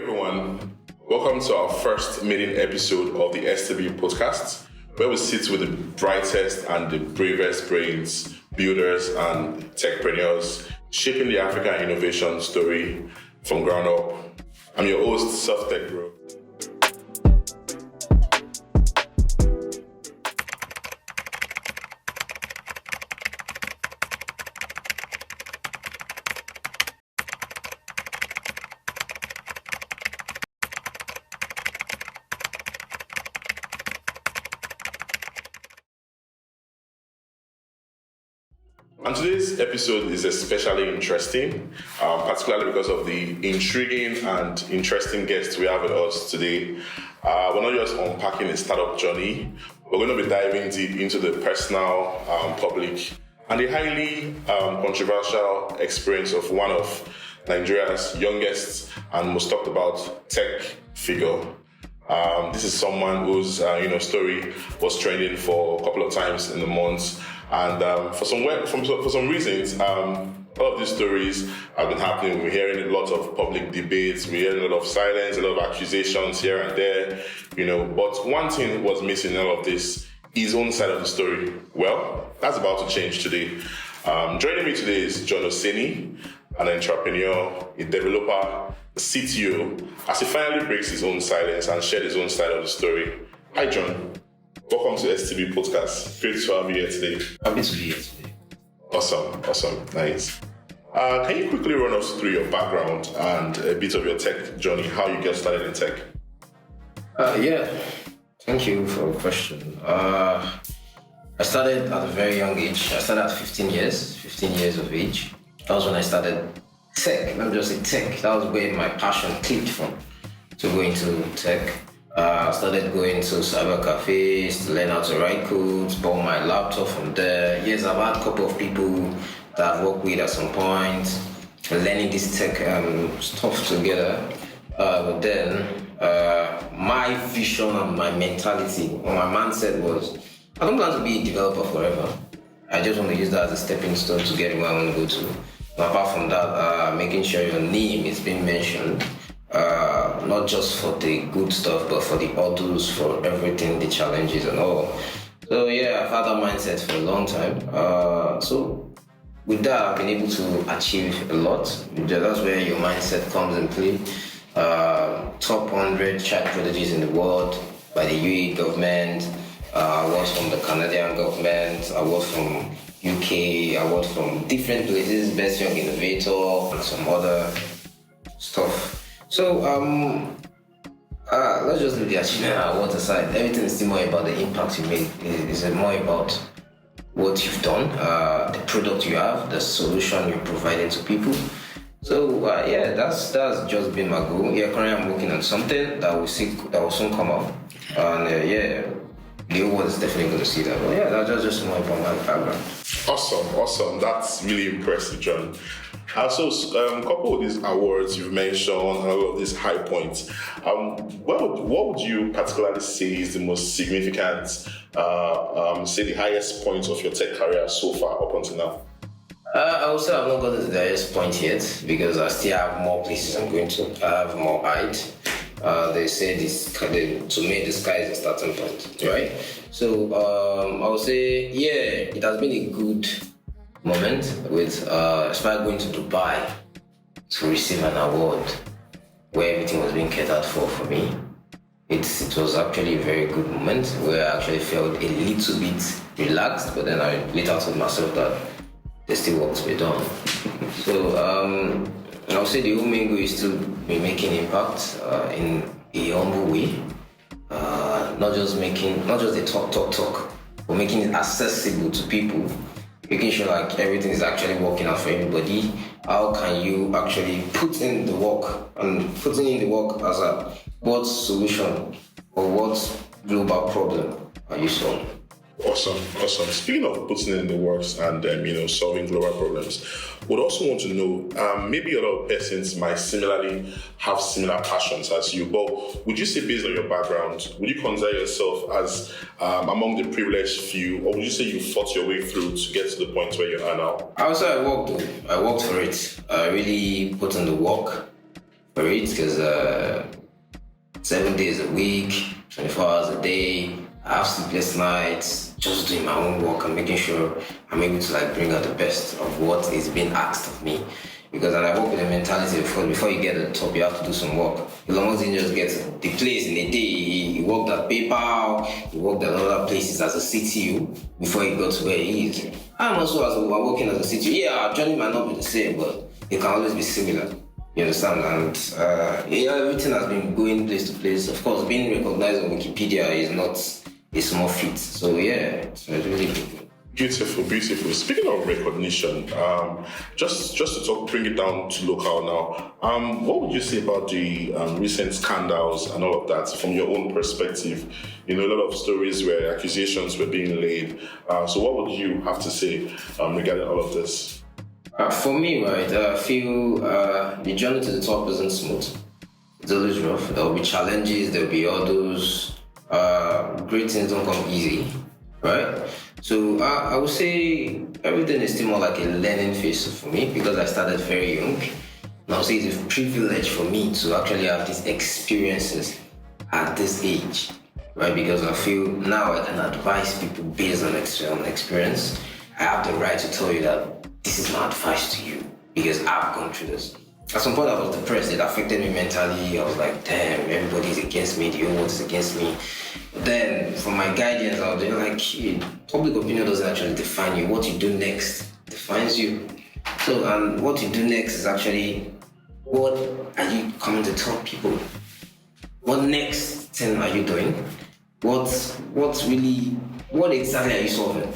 everyone. Welcome to our first maiden episode of the STB Podcast, where we sit with the brightest and the bravest brains, builders and techpreneurs, shaping the African innovation story from ground up. I'm your host, Soft Tech Bro. And today's episode is especially interesting, particularly because of the intriguing and interesting guests we have with us today. We're not just unpacking a startup journey, we're going to be diving deep into the personal, public, and the highly controversial experience of one of Nigeria's youngest and most talked about tech figure. This is someone whose story was trending for a couple of times in the months. And for some reasons, all of these stories have been happening. We're hearing a lot of public debates, we're hearing a lot of silence, a lot of accusations here and there, But one thing was missing in all of this, his own side of the story. Well, that's about to change today. Joining me today is John Oseni, an entrepreneur, a developer, a CTO, as he finally breaks his own silence and shared his own side of the story. Hi, John. Welcome to STB Podcast. Great to have you here today. Happy to be here today. Awesome. Nice. Can you quickly run us through your background and a bit of your tech journey, how you get started in tech? Thank you for the question. I started at a very young age. I started at 15 years of age. That was when I started tech. Let me just say tech. That was where my passion clicked from, to go into tech. I started going to cyber cafes to learn how to write codes, bought my laptop from there. Yes, I've had a couple of people that I've worked with at some point, learning this tech stuff together. But then my vision and my mentality, or my mindset was, I don't plan to be a developer forever. I just want to use that as a stepping stone to get where I want to go to. But apart from that, making sure your name is being mentioned. Not just for the good stuff, but for the hurdles, for everything, the challenges and all. So yeah, I've had that mindset for a long time. So with that, I've been able to achieve a lot. That's where your mindset comes in play. Top 100 child prodigies in the world by the UAE government. Awards from the Canadian government. Awards from UK. Awards from different places. Best Young Innovator and some other stuff. So, let's just leave the achievement awards aside. Everything is still more about the impact you make. It's more about what you've done, the product you have, the solution you're providing to people. So, that's just been my goal. Yeah, currently I'm working on something that will soon come out. And the world is definitely going to see that. But that's just more about my background. Awesome. That's really impressive, John. So, couple of these awards you've mentioned, and all of these high points, what would you particularly say is the most significant, the highest point of your tech career so far up until now? I would say I've not gotten to the highest point yet, because I still have more places I'm going to. I have more height. They say to me, the sky is a starting point, right? So, I would say, it has been a good moment with especially going to Dubai to receive an award where everything was being catered for me. It was actually a very good moment where I actually felt a little bit relaxed, but then I later told myself that there's still work to be done. So I would say the whole main goal is to be making impact in a humble way, not just the talk, but making it accessible to people. Making sure like everything is actually working out for everybody. How can you actually put in the work, and putting in the work as what solution or what global problem are you solving? Awesome. Speaking of putting in the works and solving global problems, would also want to know, maybe a lot of persons might similarly have similar passions as you, but would you say, based on your background, would you consider yourself as among the privileged few, or would you say you fought your way through to get to the point where you are now? I would say I worked for it. I really put in the work for it, because 7 days a week, 24 hours a day. I have sleepless nights, just doing my own work and making sure I'm able to like bring out the best of what is being asked of me. Because I work with the mentality before you get to the top, you have to do some work. Elon Musk didn't just get to the place in a day. He worked at PayPal, he worked at other places as a CTO before he got to where he is. I'm also working as a CTO. Yeah, our journey might not be the same, but it can always be similar. You understand? And everything has been going place to place. Of course, being recognized on Wikipedia is not a small feat. So yeah, it's really good. Beautiful, beautiful. Speaking of recognition, just to bring it down to local now. What would you say about the recent scandals and all of that from your own perspective? You know, a lot of stories where accusations were being laid. So what would you have to say regarding all of this? For me, right, I feel the journey to the top isn't smooth. It's always rough. There will be challenges, there will be others. Great things don't come easy, right? So I would say everything is still more like a learning phase for me because I started very young. And I would say it's a privilege for me to actually have these experiences at this age, right? Because I feel now I can advise people based on experience. I have the right to tell you that this is my advice to you because I've gone through this. At some point I was depressed, it affected me mentally. I was like, damn, everybody's against me, the whole world is against me. But then from my guidance, I was like, public opinion doesn't actually define you. What you do next defines you. So, and what you do next is actually, what are you coming to tell people? What next thing are you doing? What exactly are you solving?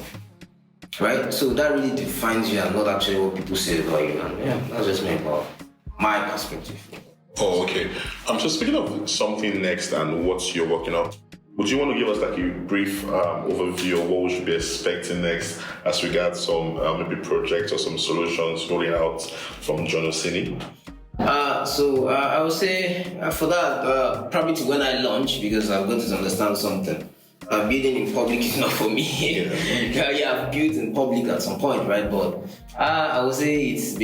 Right? So that really defines you and not actually what people say about you. And yeah, that's just me about my perspective. Oh, okay. So speaking of something next and what you're working on, would you want to give us like a brief overview of what we should be expecting next as regards some maybe projects or some solutions rolling out from John Oseni? I would say for that, probably to when I launch, because I've got to understand something. Building in public is not for me. Yeah, I've built in public at some point, right? But I would say there's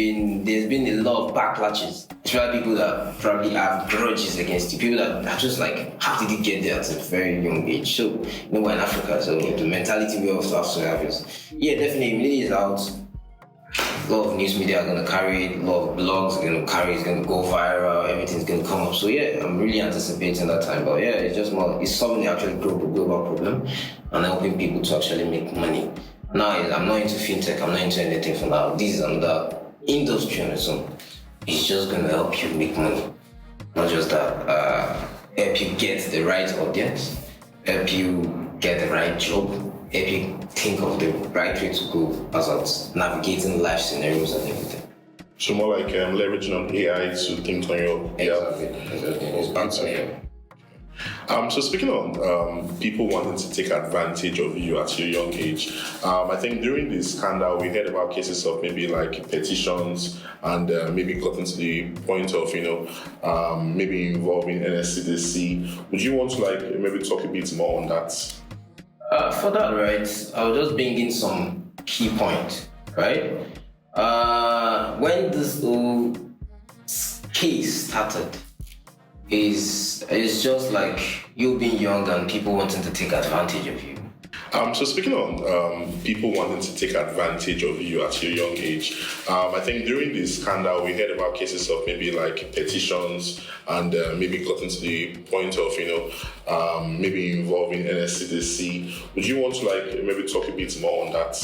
been a lot of backlashes. Especially people that probably have grudges against you. People that are just like, how did you get there at a very young age? So, you know, we're in Africa, so the mentality we also have to have is, yeah, definitely, media is out. A lot of news media are going to carry it, a lot of blogs are going to carry it, it's going to go viral, everything's going to come up. So yeah, I'm really anticipating that time. But yeah, it's just more, it's solving the actual global problem and helping people to actually make money. Now, I'm not into fintech, I'm not into anything for now. This is another industry on its own. It's just going to help you make money. Not just that, help you get the right audience, help you get the right job, help you think of the right way to go as navigating life scenarios and everything. So more like leveraging on AI to think on your Exactly. So speaking on people wanting to take advantage of you at your young age, I think during this scandal we heard about cases of maybe like petitions and maybe gotten to the point of maybe involving NSCDC. Would you want to like maybe talk a bit more on that? For that, right, I'll just bring in some key points, right? When this whole case started, it's just like you being young and people wanting to take advantage of you. So speaking on people wanting to take advantage of you at your young age, I think during this scandal we heard about cases of maybe like petitions and maybe gotten to the point of maybe involving NSCDC. Would you want to like maybe talk a bit more on that?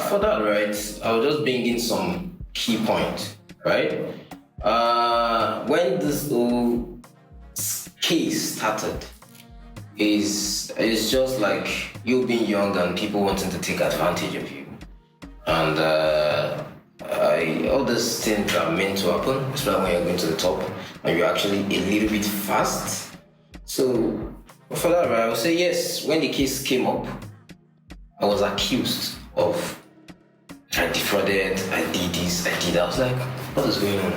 For that, right, I'll just bring in some key points, right? When this whole case started, it's just like you being young and people wanting to take advantage of you. And all these things are meant to happen, especially when you're going to the top and you're actually a little bit fast. So for that, right, I would say yes, when the case came up, I was accused of I defrauded, I did this, I did that. I was like, what is going on?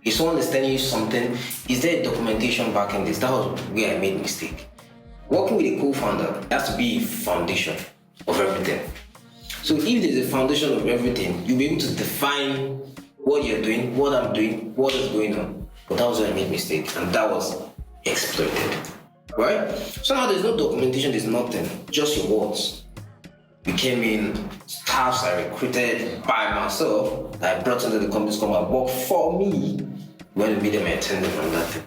If someone is telling you something, is there documentation back in this? That was where I made mistake. Working with a co-founder, there has to be a foundation of everything. So if there's a foundation of everything, you'll be able to define what you're doing, what I'm doing, what is going on. But that was where I made mistake, and that was exploited. Right? So now there's no documentation, there's nothing, just your words. We came in, staffs I recruited by myself, that I brought into the company to come and work for me. When we made them attendant on that thing.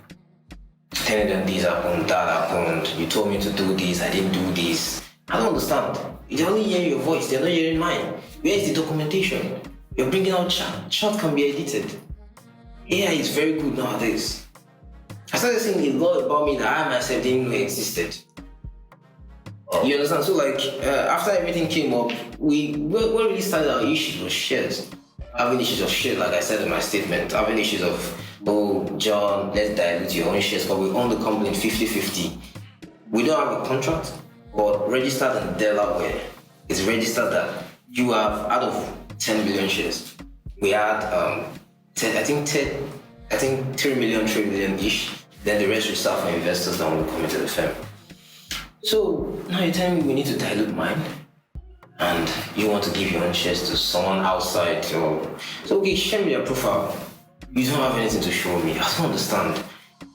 Telling them this happened, that happened, you told me to do this, I didn't do this. I don't understand. They're only hearing your voice, they're not hearing mine. Where is the documentation? You're bringing out chat. Chat can be edited. AI is very good nowadays. I started seeing a lot about me that I myself didn't know existed. You understand? So after everything came up, what really started our issues was shares. Having issues of shares, like I said in my statement, having issues of, oh, John, let's dilute your own shares, but we own the company 50-50. We don't have a contract, but registered in Delaware, it's registered that you have, out of 10 million shares, we had, I think 3 million-ish, then the rest reserved for investors that want to come into the firm. So now you're telling me we need to dilute mine, and you want to give your own shares to someone outside. So okay, share me your profile. You don't have anything to show me. I don't understand.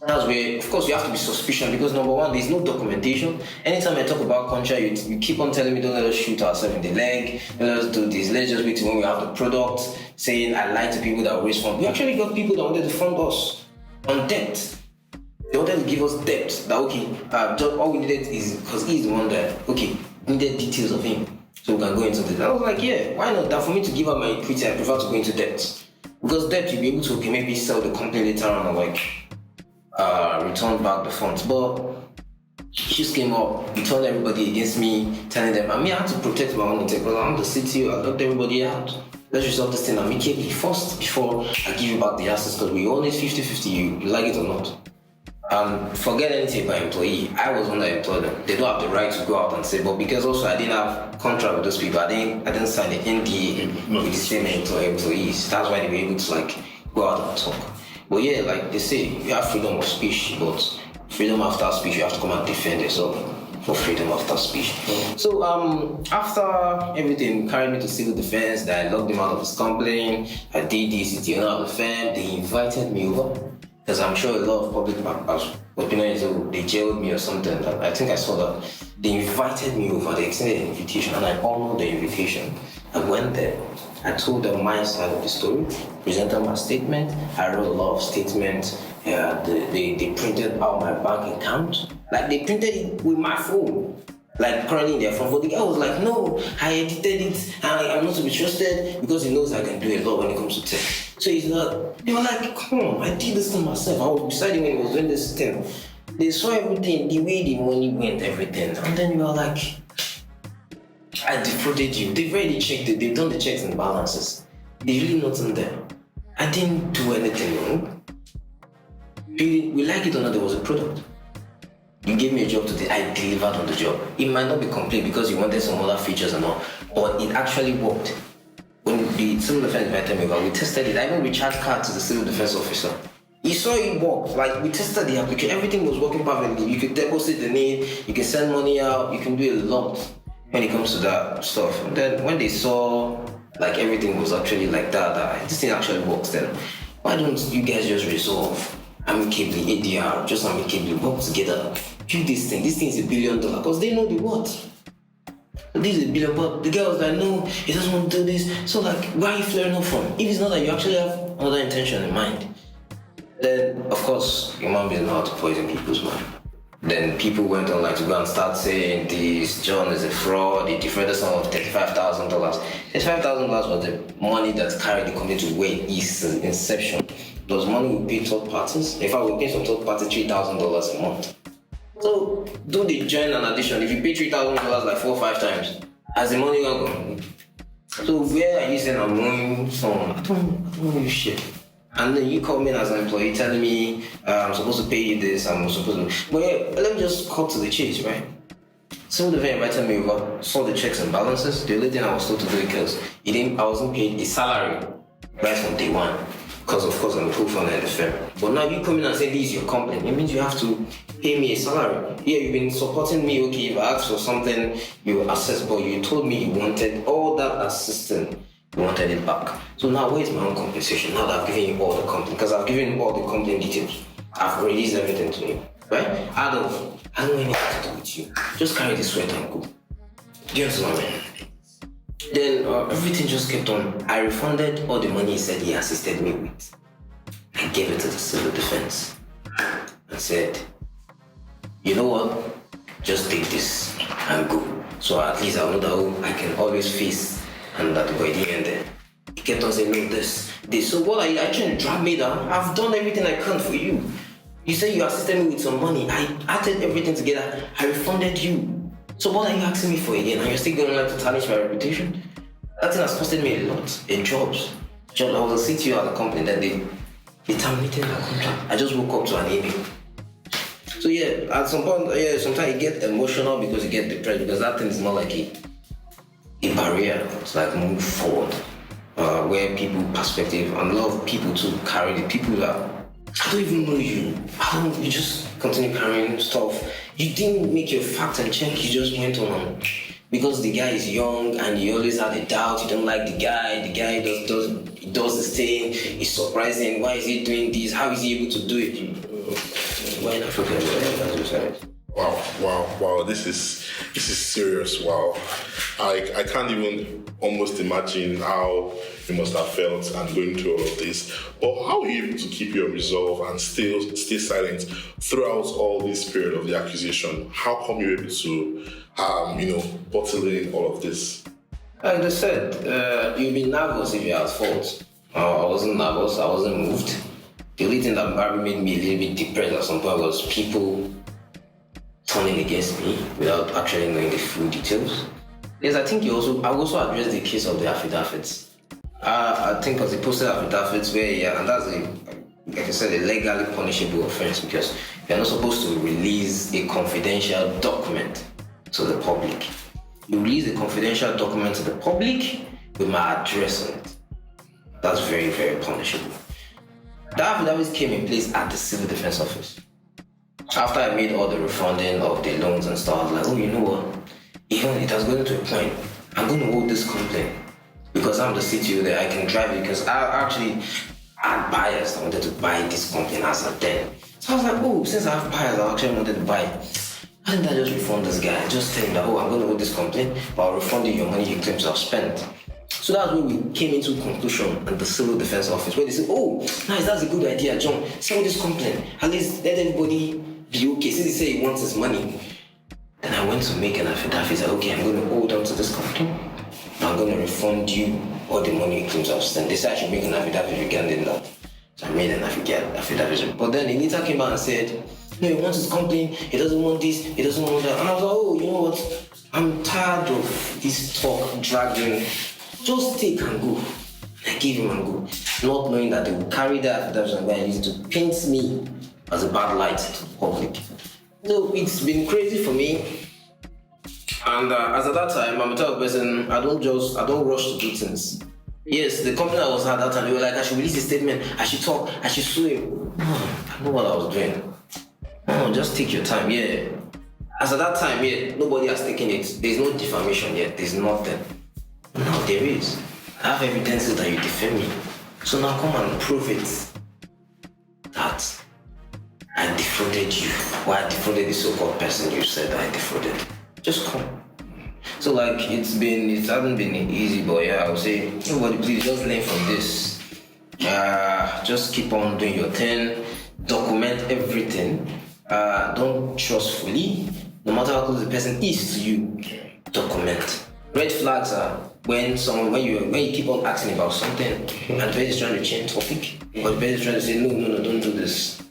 That's where, of course, you have to be suspicious because number one, there's no documentation. Anytime I talk about contract, you keep on telling me don't let us shoot ourselves in the leg, don't let us do this, let's just wait till when we have the product, saying I lied to people that will raise funds. We actually got people that wanted to fund us on debt. They wanted to give us debt. That okay, all we needed is, because he's the one that, okay, needed details of him. So we can go into this. I was like, yeah, why not? That for me to give up my equity, I prefer to go into debt. Because debt, you'll be able to, okay, maybe sell the company later on and return back the funds. But issues came up, you turned everybody against me, telling them, I had to protect my own integrity because I'm the CTO, I locked everybody out. Let's resolve this thing amicably first before I give you back the assets because we own it 50-50, you like it or not. Forget anything about employee. I was underemployed them. They don't have the right to go out and say, but because also I didn't have contract with those people, I didn't sign an NDA with the same employees. That's why they were able to go out and talk. But yeah, like they say, you have freedom of speech, but freedom after speech, you have to come and defend yourself for freedom after speech. So after everything carried me to civil defense, that I locked them out of this company, I did this, it's the owner of the firm, they invited me over. Because I'm sure a lot of public opinions, they jailed me or something. I think I saw that. They invited me over, they extended an invitation, and I honored the invitation. I went there, I told them my side of the story, presented my statement, I wrote a lot of statements. They printed out my bank account. They printed it with my phone. Currently in their phone. But the guy was like, no, I edited it, and I'm not to be trusted because he knows I can do a lot when it comes to tech. So they were like, come on, I did this thing myself. I was beside him when he was doing this thing. They saw everything, the way the money went, everything. And then you are like, I defrauded you. They've already checked it. They've done the checks and balances. There's really nothing there. I didn't do anything wrong. We like it or not, there was a product. You gave me a job today, I delivered on the job. It might not be complete because you wanted some other features and all, but it actually worked. When the civil defense invited me over, we tested it. I even recharged card to the civil defense officer. He saw it work. We tested the application. Everything was working perfectly. You could deposit the name, you can send money out, you can do a lot when it comes to that stuff. And then when they saw everything was actually that this thing actually works, then why don't you guys just resolve amicably, ADR, just amicably work together, do this thing. This thing is $1 billion because they know the what. This is $1 billion, but the guy was like, no, he doesn't want to do this. So where are you flaring up from? If it's not that you actually have another intention in mind, then of course human beings know how to poison people's mind. Then people went online to go and start saying this John is a fraud, he defrauded someone of $35,000. $35,000 was the money that carried the company to where it is since inception. It was money we paid third parties. In fact, we paid some third parties $3,000 a month. So do the join an addition. If you pay $3,000 4 or 5 times, as the money gone. So where are you saying I'm knowing someone? I don't know you shit. And then you call me as an employee telling me I'm supposed to pay you this, I'm supposed to. But yeah, let me just cut to the chase, right? So the guy invited me over, saw the checks and balances. The only thing I was told to do because I wasn't paid a salary right from day one. Because of course I'm a co-founder in the firm. But now you come in and say this is your company. It means you have to pay me a salary. Yeah, you've been supporting me. Okay, if I asked for something, you assess. But you told me you wanted all that assistance. You wanted it back. So now where's my own compensation? Now that I've given you all the company, because I've given you all the company details. I've released everything to you. right? I don't want anything to do with you. Just carry the sweat and go. Do you understand what I mean? Then everything just kept on. I refunded all the money he said he assisted me with. I gave it to the civil defense and said, you know what? Just take this and go. So at least I know that I can always face and that by the end there. He kept on saying, no, this. So what are you trying to drag me down? I've done everything I can for you. You say you assisted me with some money. I added everything together. I refunded you. So what are you asking me for again? And you're still going to tarnish my reputation? That thing has costed me a lot in jobs. I was a CTO at the company, then they terminated my contract. I just woke up to an email. So yeah, at some point, sometimes you get emotional because you get depressed because that thing is not like a barrier. It's like move forward, where people perspective and a lot of people to carry the people that I don't even know you. You just continue carrying stuff. You didn't make your fact and check. You just went on. Because the guy is young and you always have a doubt, you don't like the guy does this thing, it's surprising, why is he doing this, how is he able to do it? Why not forget? Wow, this is serious. Wow. I can't even almost imagine how you must have felt and going through all of this. But how are you able to keep your resolve and still stay silent throughout all this period of the accusation? How come you're able to bottle in all of this? Like I said, you'd be nervous if you're at fault. I wasn't nervous, I wasn't moved. The only thing that probably made me a little bit depressed at some point was people turning against me without actually knowing the full details. Yes, I think I also addressed the case of the affidavits. I think because they posted affidavits where, and that's like I said, a legally punishable offense because you're not supposed to release a confidential document to the public. You release a confidential document to the public with my address on it. That's very, very punishable. The affidavits came in place at the civil defense office. After I made all the refunding of the loans and stuff, I was like, oh, you know what? Even it has gotten to a point, I'm going to hold this complaint because I'm the CTO there. I can drive it because I actually had buyers that wanted to buy this complaint as a then. So I was like, oh, since I have buyers, I actually wanted to buy it. Why didn't I just refund this guy? Just tell him that, I'm going to hold this complaint, but I'll refund you your money you claim to have spent. So that's when we came into a conclusion at the civil defense office where they said, oh, nice, that's a good idea, John. Send this complaint. At least let everybody be okay. Since he said he wants his money. Then I went to make an affidavit. I said, okay, I'm going to hold on to this complaint. I'm going to refund you all the money you claim to have spent. They said I should make an affidavit regarding that. So I made an affidavit. But then the later came out and said, no, he wants his complaint, he doesn't want this, he doesn't want that. And I was like, oh, you know what? I'm tired of this talk dragging. Just take and go. I gave him and go. Not knowing that they would carry that affidavit and go and use it to paint me as a bad light to the public. So it's been crazy for me. And as at that time, I'm a type of person, I don't rush to do things. Yes, the company I was at that time, they were like, I should release a statement, I should talk, I should sue him. I know what I was doing. Just take your time, yeah. As at that time, yeah, nobody has taken it. There's no defamation yet, there's nothing. Now there is. I have evidences that you defame me. So now come and prove it. That I defrauded you. Or I defrauded the so-called person you said I defrauded. Just come. So like it hasn't been easy, but yeah, I would say, everybody please just learn from this. Just keep on doing your thing. Document everything. Don't trust fully. No matter how close the person is to you, document. Red flags are when you keep on asking about something and the person is trying to change topic, or the person is trying to say, no, don't do this.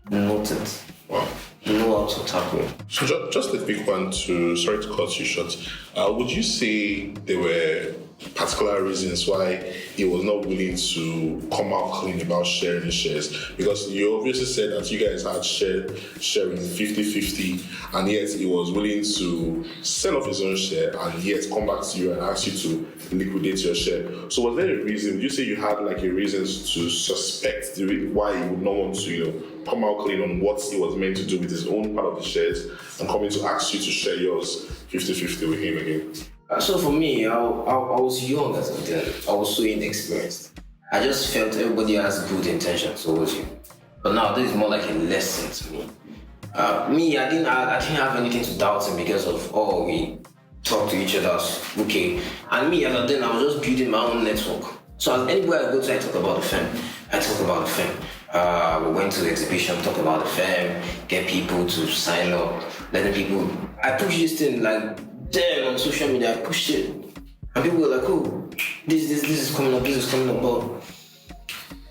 Note it. Wow. Know how to tackle it. So just a quick one sorry to cut you short. Would you say there were particular reasons why he was not willing to come out clean about sharing his shares? Because you obviously said that you guys had sharing 50-50, and yet he was willing to sell off his own share and yet come back to you and ask you to liquidate your share. So was there a reason? Would you say you had like a reason to suspect why he would not want to, come out clean on what he was meant to do with his own part of the shares and coming to ask you to share yours 50-50 with him again? So for me, I was young as a then. I was so inexperienced. I just felt everybody has good intentions towards you. But now this is more like a lesson to me. I didn't have anything to doubt him because of we talk to each other, okay. And me, as then I was just building my own network. So as anywhere I go to, I talk about the firm. We went to the exhibition, talk about the firm, get people to sign up, letting people. I pushed this thing like damn on social media. I pushed it, and people were like, "Oh, this is coming up, this is coming up." But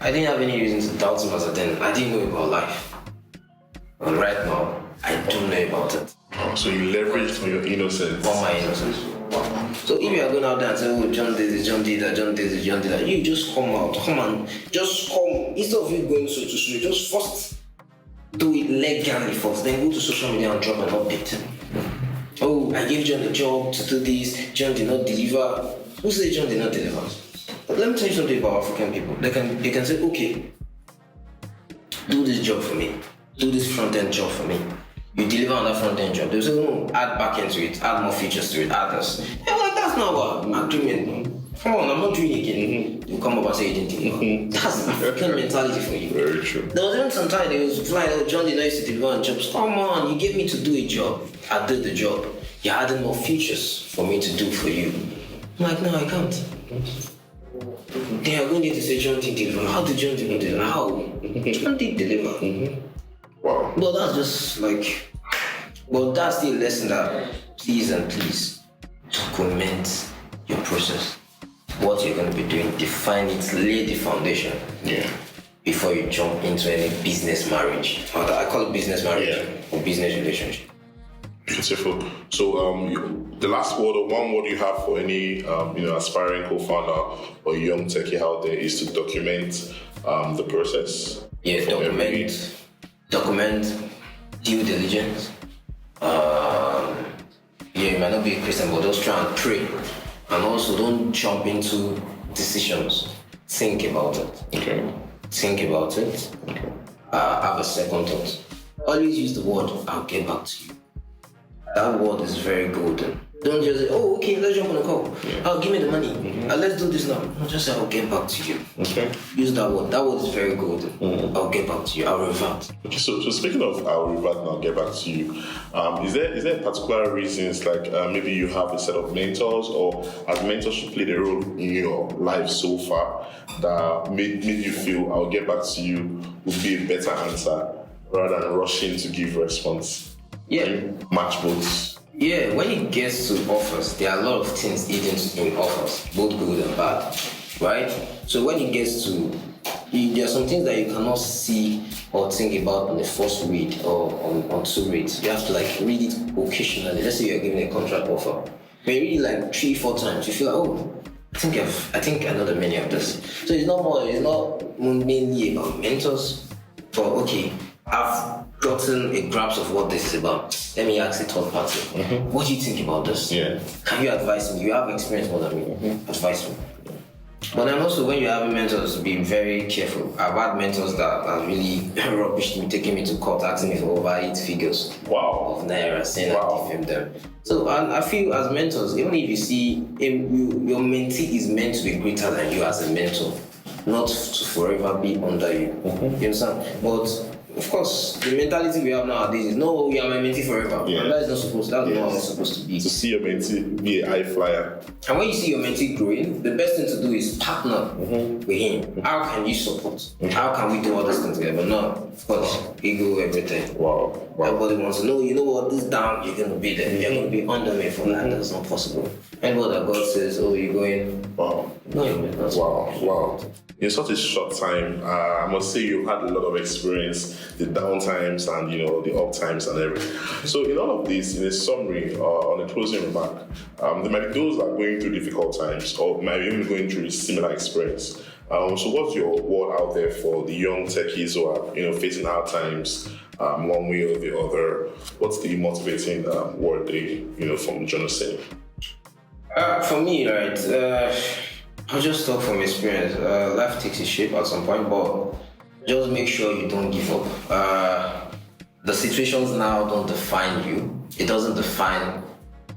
I didn't have any reason to doubt him as then. I didn't know about life. But right now, I do know about it. So you leveraged on your innocence. On my innocence. So if you are going out there and say, "Oh, John did this, John did that, John did this, John did that," you just come and just come. Instead of you going to just first do it legally first, then go to social media and drop an update. Oh, I gave John a job to do this. John did not deliver. Who said John did not deliver? But let me tell you something about African people. They can say, okay, do this job for me. Do this front-end job for me. You deliver on that front-end job. They'll say, no, add back-end to it, add more features to it, add this. And like, that's not what agreement. Come on, I'm not doing it again. You come up and say you didn't deliver. That's African mentality for you. Very true. There was even some time they was flying, oh, John did not used to deliver on jobs. Come on, you gave me to do a job. I did the job. You're adding more features for me to do for you. I'm like, no, I can't. They are going to say John did deliver. How did John deliver? How? John did deliver. Wow. But that's just like, that's the lesson that please document your process. What you're going to be doing, define it, lay the foundation. Yeah. Before you jump into any business marriage. I call it business marriage or business relationship. Beautiful. So, the last word or one word you have for any, aspiring co-founder or young techie out there is to document the process. Yeah, document due diligence. You might not be a Christian, but just try and pray. And also don't jump into decisions. Think about it. Okay. Think about it. Okay. Have a second thought. Always use the word, I'll get back to you. That word is very golden. Don't just say, oh, okay, let's jump on a call. Yeah. Give me the money. Let's do this now. No, just say, I'll get back to you. Okay. Use that word. That word is very golden. I'll get back to you. I'll revert. Okay, so speaking of I'll revert and I'll get back to you, is there particular reasons, like maybe you have a set of mentors, or has mentorship played a role in your life so far that made you feel I'll get back to you would be a better answer rather than rushing to give response? Yeah. Match both. Yeah, when it gets to offers, there are a lot of things hidden in offers, both good and bad, right? So when it gets to, there are some things that you cannot see or think about on the first read or on two reads. You have to read it occasionally. Let's say you're giving a contract offer. When you read it 3-4 times, you feel like, oh, I think I know the meaning of this. So it's not mainly about mentors, but okay, I've gotten a grasp of what this is about. Let me ask a third party. What do you think about this? Yeah. Can you advise me? You have experience more than me. Advise me. But then also when you have mentors, be very careful. I've had mentors that have really rubbished me, taking me to court, asking me for over 8 figures of naira, saying I defame them. So I feel as mentors, even if you see your mentee is meant to be greater than you as a mentor, not to forever be under you. You understand? But of course, the mentality we have nowadays is, no, you are my mentee forever. Yeah. And that is not supposed to, that's not how it's supposed to be. To see your mentee be a high flyer. And when you see your mentee growing, the best thing to do is partner with him. How can you support? How can we do all this things together? But no, of course, ego, everything. Wow. Everybody wants to know, you know what, this down, you're going to be there. You're going to be under me for that. That's not possible. And what that God says, oh, you're going. Wow. No, wow. In such a short time, I must say you've had a lot of experience, the down times and the up times and everything. So in all of this, in a summary or on a closing remark, there might be those that are going through difficult times or might be even going through a similar experience. So what's your word out there for the young techies who are facing hard times, one way or the other? What's the motivating word from John Oseni? For me, right, I'll just talk from experience. Life takes its shape at some point, but just make sure you don't give up. The situations now don't define you. It doesn't define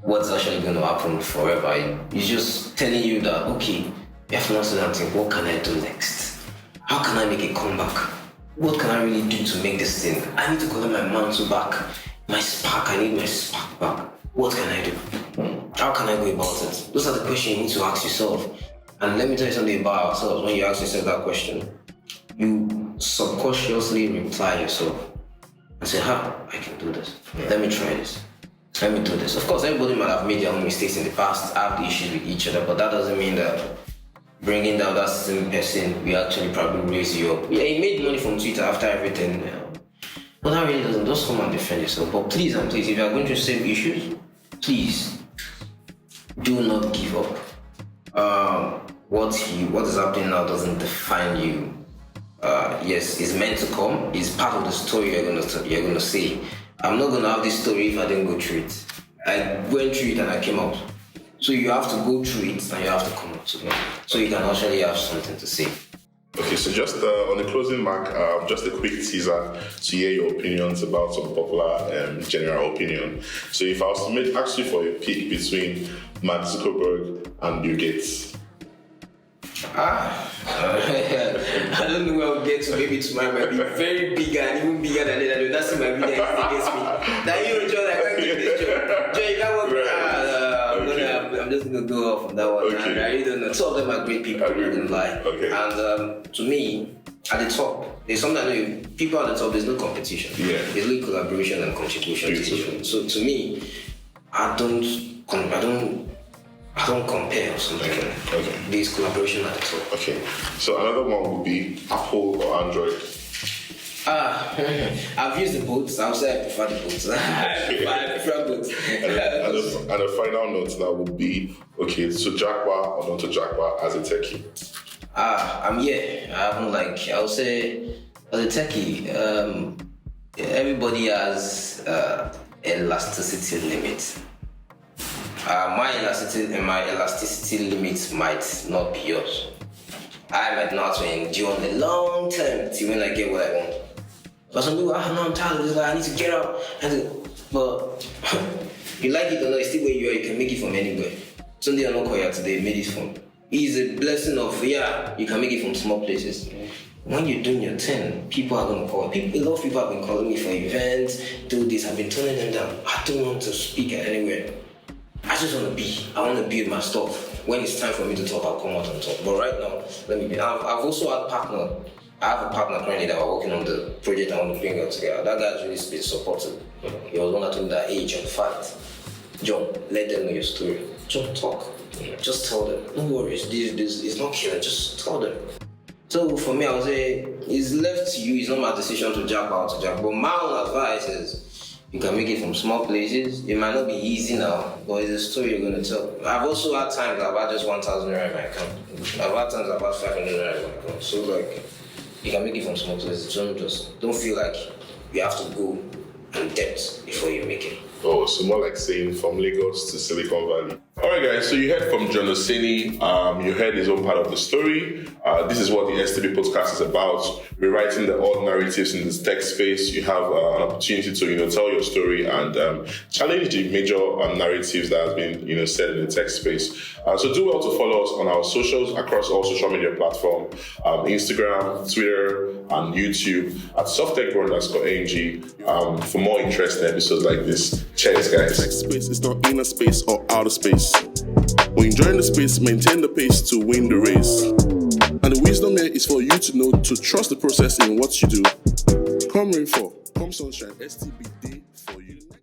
what's actually going to happen forever. It's just telling you that, okay, you have to answer that and think, what can I do next? How can I make a comeback? what can I really do to make this thing? I need to collect my mantle back, my spark. I need my spark back. What can I do? How can I go about it? Those are the questions you need to ask yourself. And let me tell you something about ourselves. When you ask yourself that question, you subconsciously reply yourself and say, I can do this. Let me try this. Let me do this. Of course, everybody might have made their own mistakes in the past, have the issues with each other, but that doesn't mean that bringing down that same person will actually probably raise you up. Yeah, he made money from Twitter after everything. But that really doesn't. Just come and defend yourself. But please and please, if you are going through the same issues, please do not give up. What is happening now doesn't define you. Yes, it's meant to come. It's part of the story you're gonna see. I'm not gonna have this story if I didn't go through it. I went through it and I came out. So you have to go through it and you have to come out. So you can actually have something to say. Okay, so just on the closing mark, just a quick teaser to hear your opinions about some popular general opinion. So if I was to ask you for a pick between Mark Zuckerberg and Bill Gates. I don't know where I'll get to. Maybe tomorrow might be very big and even bigger than that. That's my video against me. Now you John, I can't give this job. John, you can't work. I'm just gonna go off on that one. Okay. I really don't know. Two of them are great people. I'm not gonna lie. Okay. And to me, at the top, there's something I know. People at the top, there's no competition. Yeah. There's only collaboration and contribution. So to me, I don't compare or something. Okay. There's collaboration at the top. Okay. So another one would be Apple or Android. I've used the both. I would say I prefer the both. I prefer both. And the final note now would be, okay, so Jackwa or not to Jackwa as a techie? I'm here. I would say as a techie, everybody has elasticity limits. My elasticity limits might not be yours. I might not endure on the long term till when I get what I want. But some people, no, I'm tired of this, I need to get out. But you like it or not, it's still where you are, you can make it from anywhere. Tunde Onakoya today made it from. It's a blessing of, you can make it from small places. When you're doing your thing, people are going to call. A lot of people have been calling me for events, do this, I've been turning them down. I don't want to speak anywhere. I just want to be. I want to build my stuff. When it's time for me to talk, I'll come out and talk. But right now, let me be. I've also had partner. I have a partner currently that we're working on the project I want to bring out together. That guy's really been supportive. He was one that told me that age and fight. John, let them know your story. John, talk. Just tell them. No worries. This is not killing. Just tell them. So for me, I would say it's left to you. It's not my decision to jump out to jump. But my own advice is, you can make it from small places. It might not be easy now, but it's a story you're going to tell. I've also had times I've had just 1,000 naira in my account. I've had times I've had 500 naira in my account. So you can make it from small places. Don't feel like you have to go in depth before you make it. Oh, so more like saying from Lagos to Silicon Valley. All right, guys. So you heard from John Oseni. You heard his own part of the story. This is what the STB Podcast is about. Rewriting the old narratives in this tech space. You have an opportunity to, tell your story and challenge the major narratives that has been, said in the tech space. So do well to follow us on our socials across all social media platforms: Instagram, Twitter, and YouTube at softtech_ang. For more interesting episodes like this. Cheers, guys. Tech space is not inner space or outer space. When enjoying the space, maintain the pace to win the race. And the wisdom here is for you to know to trust the process in what you do. Come rain fall, come sunshine, STB day.